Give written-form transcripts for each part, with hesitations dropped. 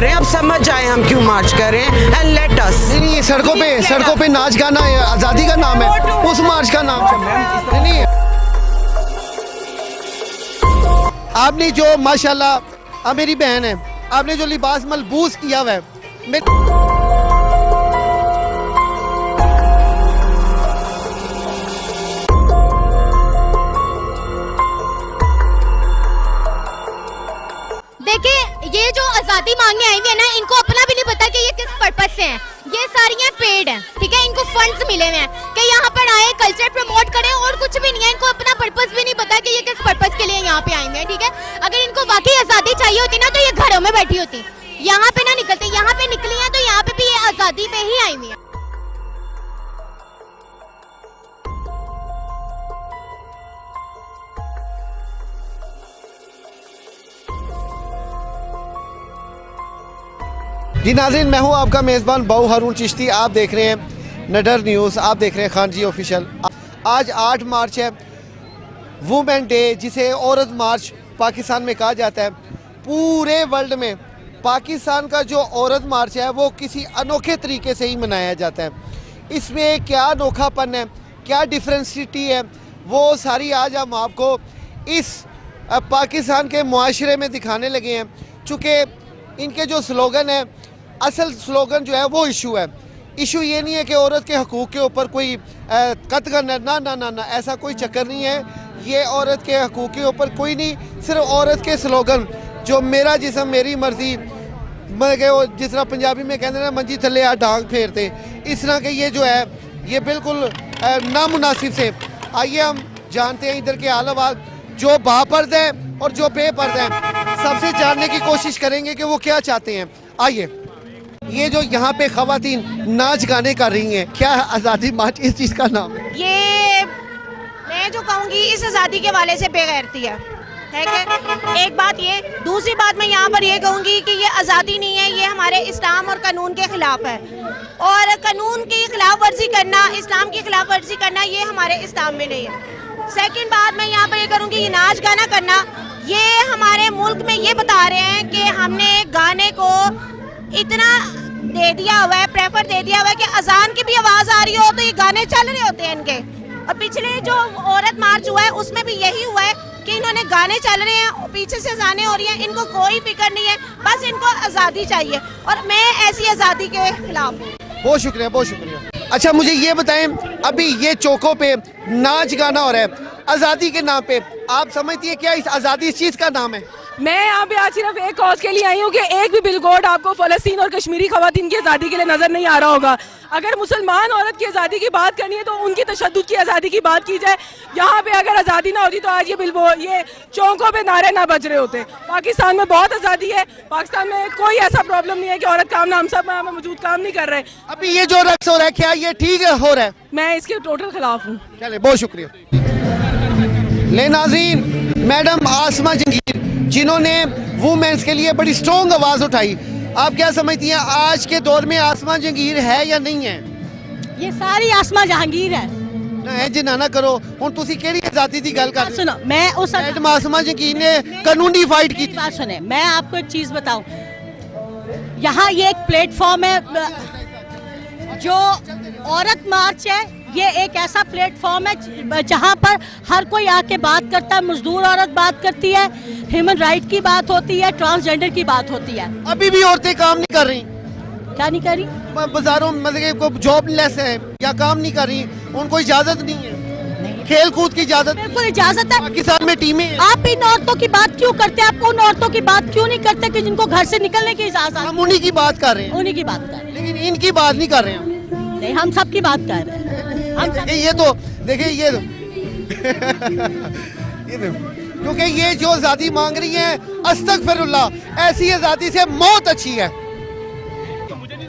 कर रहे हैं, अब समझ आए हम क्यों मार्च कर रहे हैं। And let us. नहीं, सड़कों पे नाच गाना आज़ादी का नाम है, उस मार्च का नाम नहीं। आपने जो माशाल्लाह अब मेरी बहन है, आपने जो लिबास मलबूस किया हुआ है, देखिए ये जो आज़ादी मांगने आई हुई है ना, इनको अपना भी नहीं पता कि ये किस पर्पस से हैं। ये सारी पेड हैं, ठीक है, इनको फंड्स मिले हुए हैं कि यहाँ पर आए कल्चर प्रमोट करें और कुछ भी नहीं है। इनको अपना पर्पस भी नहीं पता कि ये किस पर्पस के लिए यहाँ पे आए हुए हैं, ठीक है। अगर इनको वाकई आज़ादी चाहिए होती ना तो ये घरों में बैठी होती, यहाँ पे ना निकलते। यहाँ पे निकली है तो यहाँ पे भी ये आज़ादी पे ही आई हुई है। जी नाज़रीन, मैं हूं आपका मेज़बान बाऊ हारून चिश्ती। आप देख रहे हैं नडर न्यूज़, आप देख रहे हैं खान जी ऑफिशियल। आज 8 मार्च है, वुमेन डे, जिसे औरत मार्च पाकिस्तान में कहा जाता है। पूरे वर्ल्ड में पाकिस्तान का जो औरत मार्च है वो किसी अनोखे तरीके से ही मनाया जाता है। इसमें क्या अनोखापन है, क्या डिफरेंसिटी है, वो सारी आज हम आपको इस पाकिस्तान के मुआशरे में दिखाने लगे हैं। चूँकि इनके जो स्लोगन है, असल स्लोगन जो है वो इशू है। इशू ये नहीं है कि औरत के हकूक़ के ऊपर कोई कतगन है, ना ना ना ना, ऐसा कोई चक्कर नहीं है। ये औरत के हकूक़ के ऊपर कोई नहीं, सिर्फ औरत के स्लोगन जो मेरा जिस्म मेरी मर्जी, जिस तरह पंजाबी में कहते हैं ना, मंजी थले आ डांग फेरते, इस तरह के ये जो है ये बिल्कुल नामुनासिब से। आइए हम जानते हैं इधर के हाल जो बापर्द हैं और जो बेपर्द हैं, सबसे जानने की कोशिश करेंगे कि वो क्या चाहते हैं। आइए, ये जो यहाँ पे खवातीन नाच गाने कर रही हैं, क्या आज़ादी मार्च इस चीज़ का नाम है? ये मैं जो कहूँगी इस आज़ादी के वाले से बेगैरती है, ठीक है। एक बात ये, दूसरी बात मैं यहाँ पर ये कहूँगी कि ये आज़ादी नहीं है, ये हमारे इस्लाम और कानून के ख़िलाफ़ है। और कानून की खिलाफ वर्जी करना, इस्लाम की खिलाफ वर्जी करना, ये हमारे इस्लाम में नहीं है। सेकंड बात मैं यहाँ पर ये करूँगी, ये नाच गाना करना, ये हमारे मुल्क में ये बता रहे हैं कि हमने गाने को इतना दे दिया हुआ है, प्रेफर दे दिया हुआ है कि अजान की भी आवाज़ आ रही हो तो ये गाने चल रहे होते हैं इनके। और पिछले जो औरत मार्च हुआ है उसमें भी यही हुआ है कि इन्होंने गाने चल रहे हैं, पीछे से अजानें हो रही हैं, इनको कोई फिक्र नहीं है, बस इनको आज़ादी चाहिए। और मैं ऐसी आज़ादी के खिलाफ हूँ। बहुत शुक्रिया, बहुत शुक्रिया। अच्छा, मुझे ये बताएं, अभी ये चौकों पे नाच गाना हो रहा है आज़ादी के नाम पे, आप समझती है क्या इस आज़ादी इस चीज़ का नाम है? मैं यहाँ पे आज सिर्फ एक कॉज के लिए आई हूँ कि एक भी बिलबोर्ड आपको फ़लस्तीन और कश्मीरी ख़वातीन की आज़ादी के लिए नज़र नहीं आ रहा होगा। अगर मुसलमान औरत की आज़ादी की बात करनी है तो उनकी तशद्दुद की आज़ादी की बात की जाए। यहाँ पे अगर आज़ादी ना होती तो आज ये बिलबोर्ड, ये चौकों पे नारे ना बज रहे होते। पाकिस्तान में बहुत आज़ादी है, पाकिस्तान में कोई ऐसा प्रॉब्लम नहीं है कि औरत काम ना, हम सब यहाँ मौजूद काम नहीं कर रहे। अभी ये जो रक्स हो रहा है, क्या ये ठीक है हो रहा है? मैं इसके टोटल खिलाफ हूँ। चले, बहुत शुक्रिया। ले नाज़रीन, मैडम आसमा जंगीर, जिन्होंने वुमेन्स के लिए बड़ी स्ट्रॉन्ग आवाज़ उठाई, आप क्या समझती हैं आज के दौर में आसमा जंगीर है या नहीं है? ये सारी आसमा जहांगीर है ना, जिन्ना ना करो। हुण तुसी केड़ी आज़ादी दी गल कर? सुनो, मैं उस मैडम आसमा जंगीर ने कानूनी फाइट की। बात सुने, मैं आपको एक चीज़ बताऊं, यहाँ ये एक प्लेटफॉर्म है, जो औरत मार्च है, ये एक ऐसा प्लेटफॉर्म है जहाँ पर हर कोई आके बात करता है। मजदूर औरत बात करती है, ह्यूमन राइट की बात होती है, ट्रांसजेंडर की बात होती है। अभी भी औरतें काम नहीं कर रही, क्या नहीं कर रही? बाजारों मतलब जॉब लेस है या काम नहीं कर रही, उनको इजाजत नहीं है, खेल कूद की इजाजत। बिल्कुल इजाजत है। पाकिस्तान में टीमें हैं। आप इन औरतों की बात क्यों करते हैं? आप उन औरतों की बात क्यों नहीं करते कि जिनको घर से निकलने की इजाजत? हम उन्हीं की बात कर रहे हैं, उन्हीं की बात कर रहे हैं, लेकिन इनकी बात नहीं कर रहे हैं। नहीं, हम सब की बात कर रहे हैं। हम सब... ये तो देखिए, ये क्योंकि ये जो आज़ादी मांग रही है, अस्तगफिरुल्लाह, ऐसी आज़ादी से मौत अच्छी है।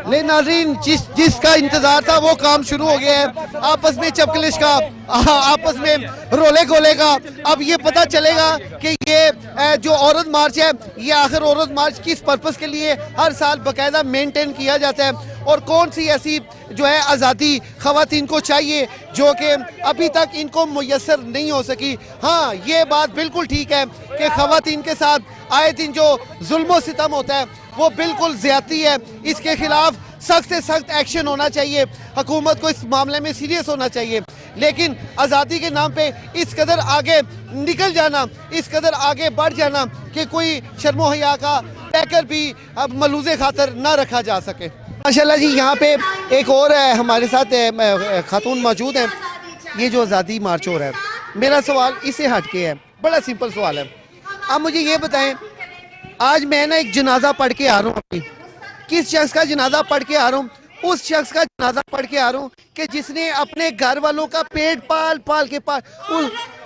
ले नाज़रीन, जिसका इंतजार था वो काम शुरू हो गया है, आपस में चपकलिश का, आपस में रोले गोले का। अब ये पता चलेगा कि ये जो औरत मार्च है, ये आखिर औरत मार्च किस पर्पस के लिए हर साल बाकायदा मेंटेन किया जाता है, और कौन सी ऐसी जो है आज़ादी ख़वातीन को चाहिए जो कि अभी तक इनको मुयस्सर नहीं हो सकी। हाँ, ये बात बिल्कुल ठीक है कि ख़वातीन के साथ आए दिन जो जुल्म सितम होता है वो बिल्कुल ज्यादती है। इसके खिलाफ सख्त से सख्त एक्शन होना चाहिए। हुकूमत को इस मामले में सीरियस होना चाहिए। लेकिन आज़ादी के नाम पे इस कदर आगे निकल जाना, इस कदर आगे बढ़ जाना कि कोई शर्मो हया का पैकर भी अब मलूज़े खातर ना रखा जा सके। माशाल्लाह जी, यहाँ पे एक और हमारे साथ खातून मौजूद हैं। ये जो आज़ादी मार्च हो रहा है, मेरा सवाल इससे हट के है, बड़ा सिंपल सवाल है। आप मुझे ये बताएं, आज मैं ना एक जनाजा पढ़ के आ रहा हूँ, अपनी किस शख्स का जनाजा पढ़ के आ रहा हूँ? उस शख्स का जनाजा पढ़ के आ रहा हूँ कि जिसने अपने घर वालों का पेट पाल पाल के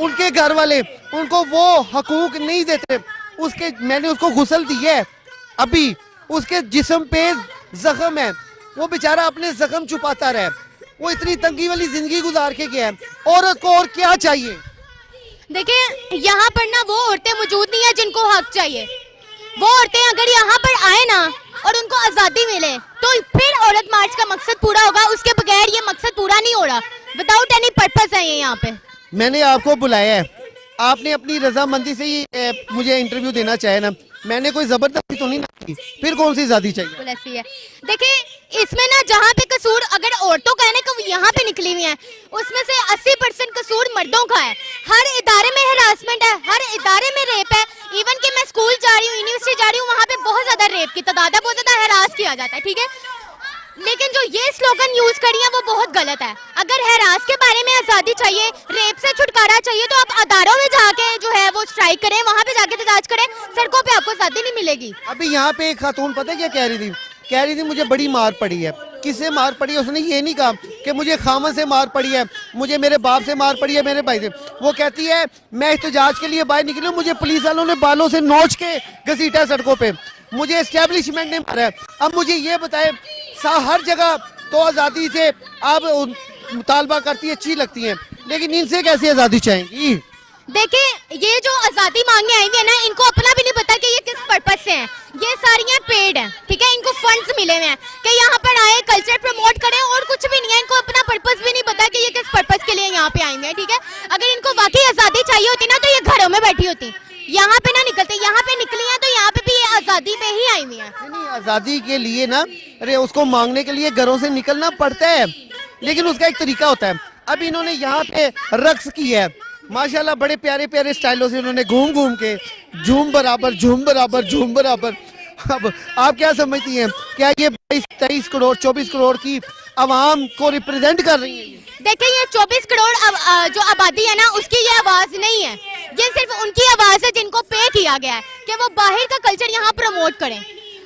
उनके घर वाले उनको वो हकूक नहीं देते। उसके मैंने उसको गुस्ल दिया है, अभी उसके जिस्म पे जख्म है, वो बेचारा अपने जख्म छुपाता रहे। वो इतनी तंगी वाली जिंदगी गुजार के गया है। औरत को और क्या चाहिए? देखिए, यहाँ पर ना वो औरतें मौजूद नहीं है जिनको हक चाहिए। वो औरतें अगर यहाँ पर आए ना और उनको आज़ादी मिले तो फिर औरत मार्च का मकसद पूरा होगा। उसके बगैर ये मकसद पूरा नहीं हो रहा। विदाउट एनी पर्पस है ये यहाँ पे। मैंने आपको बुलाया है, आपने अपनी रजामंदी से ही मुझे इंटरव्यू देना चाहे ना, मैंने कोई जबरदस्ती तो नहीं की। फिर कौन सी आज़ादी चाहिए? ऐसी है। देखिए, इसमें ना जहाँ पे कसूर अगर औरतों का है ना कि यहाँ पे निकली हुई है, उसमें से 80% कसूर मर्दों का है। हर इदारे में हरासमेंट है, हर इदारे में रेप है। इवन कि मैं स्कूल जा रही हूँ, यूनिवर्सिटी जा रही हूँ, वहाँ पे बहुत ज्यादा रेप की तादाद है, बहुत ज्यादा हरास किया जाता है। ठीक है, लेकिन जो ये स्लोगन यूज करी है वो बहुत गलत है। अगर हरास के बारे में आज़ादी चाहिए, रेप से छुटकारा चाहिए, तो आप अदारों में जाके जो है वो स्ट्राइक करें, वहाँ पे जाके एहतजाज करें। सड़कों पे आपको आज़ादी नहीं मिलेगी। अभी यहाँ पे एक खातून पता है क्या कह रही थी? कह रही थी मुझे बड़ी मार पड़ी है। किससे मार पड़ी है? उसने ये नहीं कहा कि मुझे खामन से मार पड़ी है, मुझे मेरे बाप से मार पड़ी है, मेरे भाई से। वो कहती है मैं एहतजाज के लिए बाहर निकली हूँ, मुझे पुलिस वालों ने बालों से नोच के घसीटा सड़कों पे, मुझे एस्टेब्लिशमेंट ने मारा है। अब मुझे ये बताए, हर जगह तो आज़ादी से आप मुतालबा करती है, अच्छी लगती है, लेकिन इनसे कैसे आज़ादी चाहेंगी? देखिए, ये जो आज़ादी मांगने आई हुई है ना, इनको अपना भी नहीं पता कि ये किस पर्पस से हैं। ये सारियां पेड हैं, ठीक है, इनको फंड्स मिले हुए हैं कि यहाँ पर आए, कल्चर प्रमोट करें, और कुछ भी नहीं है। इनको अपना पर्पस भी नहीं पता कि ये किस पर्पस के लिए यहाँ पे आई हुई है। ठीक है, अगर इनको वाकई आज़ादी चाहिए होती ना तो ये घरों में बैठी होती, यहाँ पे ना निकलते। यहाँ पे निकली है तो यहाँ पे भी ये आज़ादी पे ही आई हुई है। नहीं, आज़ादी के लिए ना, अरे उसको मांगने के लिए घरों से निकलना पड़ता है, लेकिन उसका एक तरीका होता है। अब इन्होंने यहाँ पे रक्स किया है, माशाल्लाह बड़े प्यारे प्यारे स्टाइलों से उन्होंने घूम घूम के झूम बराबर झूम बराबर झूम बराबर। अब आप क्या समझती हैं, क्या ये 22-23 करोड़ 24 करोड़ की आवाम को रिप्रेजेंट कर रही है? देखिए, ये 24 करोड़ जो आबादी है ना, उसकी ये आवाज नहीं है। ये सिर्फ उनकी आवाज है जिनको पे किया गया है कि वो बाहर का कल्चर यहाँ प्रमोट करें।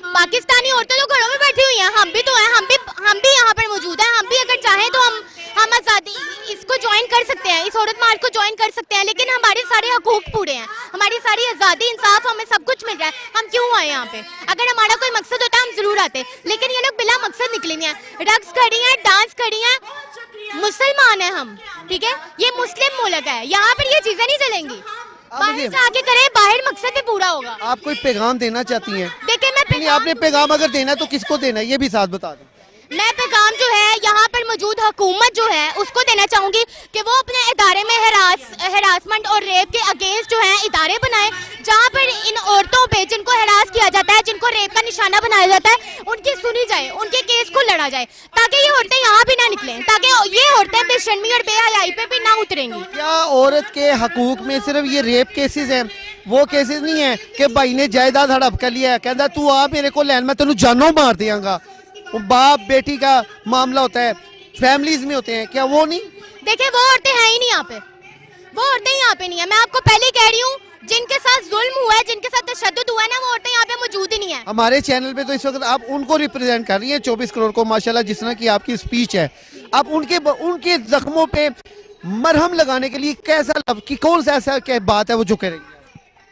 पाकिस्तानी औरतें तो घरों में बैठी हुई हैं, हम भी तो हैं, हम भी यहाँ पर मौजूद हैं। हम भी अगर चाहें तो हम आज़ादी इसको ज्वाइन कर सकते हैं, इस औरत मार्च को ज्वाइन कर सकते हैं, लेकिन हमारे सारे हकूक पूरे हैं, हमारी सारी आज़ादी, इंसाफ, हमें सब कुछ मिल रहा है। हम क्यों आए यहाँ पे? अगर हमारा कोई मकसद होता हम जरूर आते, लेकिन ये लोग बिला मकसद निकले हुए हैं। रक्स खड़ी हैं, डांस खड़ी हैं, मुसलमान है हम, ठीक है, ये मुस्लिम मुल्क है, यहाँ पर ये चीजें नहीं चलेंगी। बाहर से आके करें, बाहर मकसद भी पूरा होगा। आप कोई पैगाम देना चाहती हैं? देखिए, आपने पैगाम अगर देना तो किसको देना है, ये भी साथ बता दें। मैं पैगाम जो है यहाँ पर मौजूद हुकूमत जो है उसको देना चाहूँगी कि वो अपने इदारे में हरासमेंट और रेप के अगेंस्ट जो है इदारे बनाए, जहाँ पर इन औरतों पे जिनको हरास किया जाता है, जिनको रेप का निशाना बनाया जाता है, उनकी सुनी जाए, उनके केस को लड़ा जाए, ताकि ये औरतें यहाँ भी ना निकलें, ताकि ये औरतें बेशर्मी और बेहयाई पे भी ना उतरेंगी। क्या औरत के हकूक में सिर्फ ये रेप केसेस हैं? वो केसेस नहीं है कि भाई ने जायदाद हड़प कर लिया है, कहता तू आ मेरे को लैन, मैं तेनू जानों मार देंगा। बाप बेटी का मामला होता है, फैमिलीज में होते हैं, क्या वो नहीं? देखिए, वो औरतें हैं ही नहीं यहाँ पे, वो औरतें यहाँ पे नहीं है। मैं आपको पहले कह रही हूँ, जिनके साथ जुल्म हुआ है, जिनके साथ तशद्दुद हुआ है ना, वो औरतें यहाँ पे मौजूद ही नहीं है। हमारे चैनल पे तो इस वक्त आप उनको रिप्रेजेंट कर रही हैं, 24 करोड़ को, माशाल्लाह, जिस तरह की आपकी स्पीच है। आप उनके जख्मों पे मरहम लगाने के लिए कैसा कौन सा ऐसा क्या बात है वो जो करेंगे?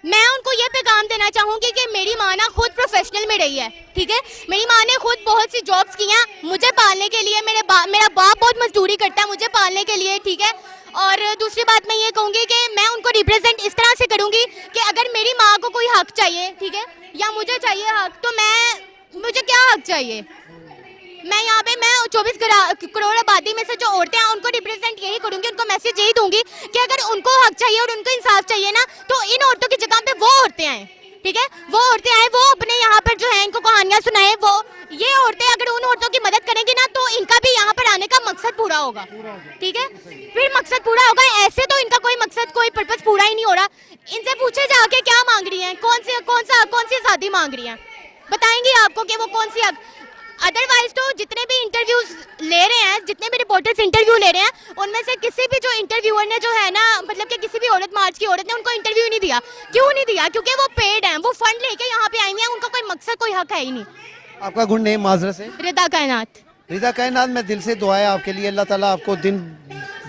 मैं उनको ये पैगाम देना चाहूंगी कि मेरी माँ ना खुद प्रोफेशनल में रही है, ठीक है, मेरी माँ ने खुद बहुत सी जॉब्स की हैं मुझे पालने के लिए। मेरा बाप बहुत मजदूरी करता है मुझे पालने के लिए, ठीक है। और दूसरी बात मैं ये कहूँगी कि मैं उनको रिप्रेजेंट इस तरह से करूँगी कि अगर मेरी माँ को कोई हक चाहिए, ठीक है, या मुझे चाहिए हक, तो मुझे क्या हक चाहिए? मैं यहाँ पे 24 करोड़ आबादी में से जो औरतें हैं उनको रिप्रेजेंट यही करूँगी, उनको मैसेज यही दूंगी कि अगर उनको हक चाहिए और उनको इंसाफ चाहिए ना, तो इन औरतों की जगह पे वो औरतें आए, ठीक है, वो औरतें आए, वो अपने यहाँ पर जो है इनको कहानी औरतें अगर उन औरतों की मदद करेंगी ना तो इनका भी यहाँ पर आने का मकसद पूरा होगा, ठीक है, फिर मकसद पूरा होगा। ऐसे तो इनका कोई मकसद कोई पर्पस पूरा ही नहीं हो रहा। इनसे पूछे जाके क्या मांग रही हैं, कौन सी आज़ादी मांग रही हैं, बताएंगी आपको कि वो कौन सी। अदरवाइज तो जितने भी इंटरव्यूज ले रहे हैं, जितने भी रिपोर्टर्स इंटरव्यू ले रहे हैं, उनमें से किसी भी जो इंटरव्यूअर ने जो है ना, मतलब कि किसी भी औरत मार्च की औरत ने उनको इंटरव्यू नहीं दिया। क्यों नहीं दिया? क्योंकि वो पेड हैं, वो फंड लेके यहाँ पे आई हुई हैं, उनका कोई मकसद कोई हक है ही नहीं। आपका गुड नेम माजरत से? रिदा कायनात। रिदा कायनात, मैं दिल से दुआ है आपके लिए, अल्लाह ताला आपको दिन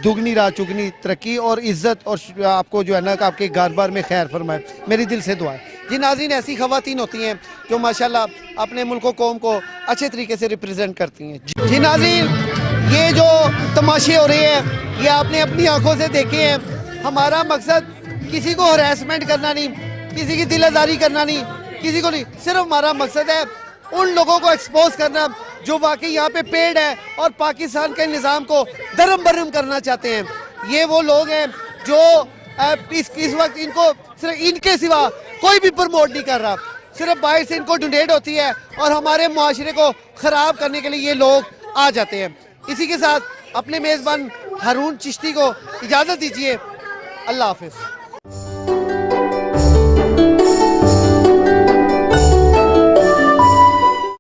दुगनी रात चुगनी तरक्की और इज्जत और आपको जो है ना आपके घर बार में खैर फरमाए, मेरी दिल से दुआ है। जी नाज़रीन, ऐसी ख़वातीन होती हैं जो माशाल्लाह अपने मुल्क कौम को अच्छे तरीके से रिप्रेजेंट करती हैं। जी नाज़रीन, ये जो तमाशे हो रहे हैं ये आपने अपनी आंखों से देखे हैं। हमारा मकसद किसी को हरासमेंट करना नहीं, किसी की दिल आज़ारी करना नहीं, किसी को नहीं, सिर्फ हमारा मकसद है उन लोगों को एक्सपोज करना जो वाकई यहाँ पे पेड़ है और पाकिस्तान के निज़ाम को दरम बरम करना चाहते हैं। ये वो लोग हैं जो इस वक्त इनको सिर्फ इनके सिवा कोई भी प्रमोट नहीं कर रहा, सिर्फ बाहर से इनको डोनेट होती है और हमारे मुआशरे को ख़राब करने के लिए ये लोग आ जाते हैं। इसी के साथ अपने मेज़बान हारून चिश्ती को इजाज़त दीजिए। अल्लाह हाफिज़।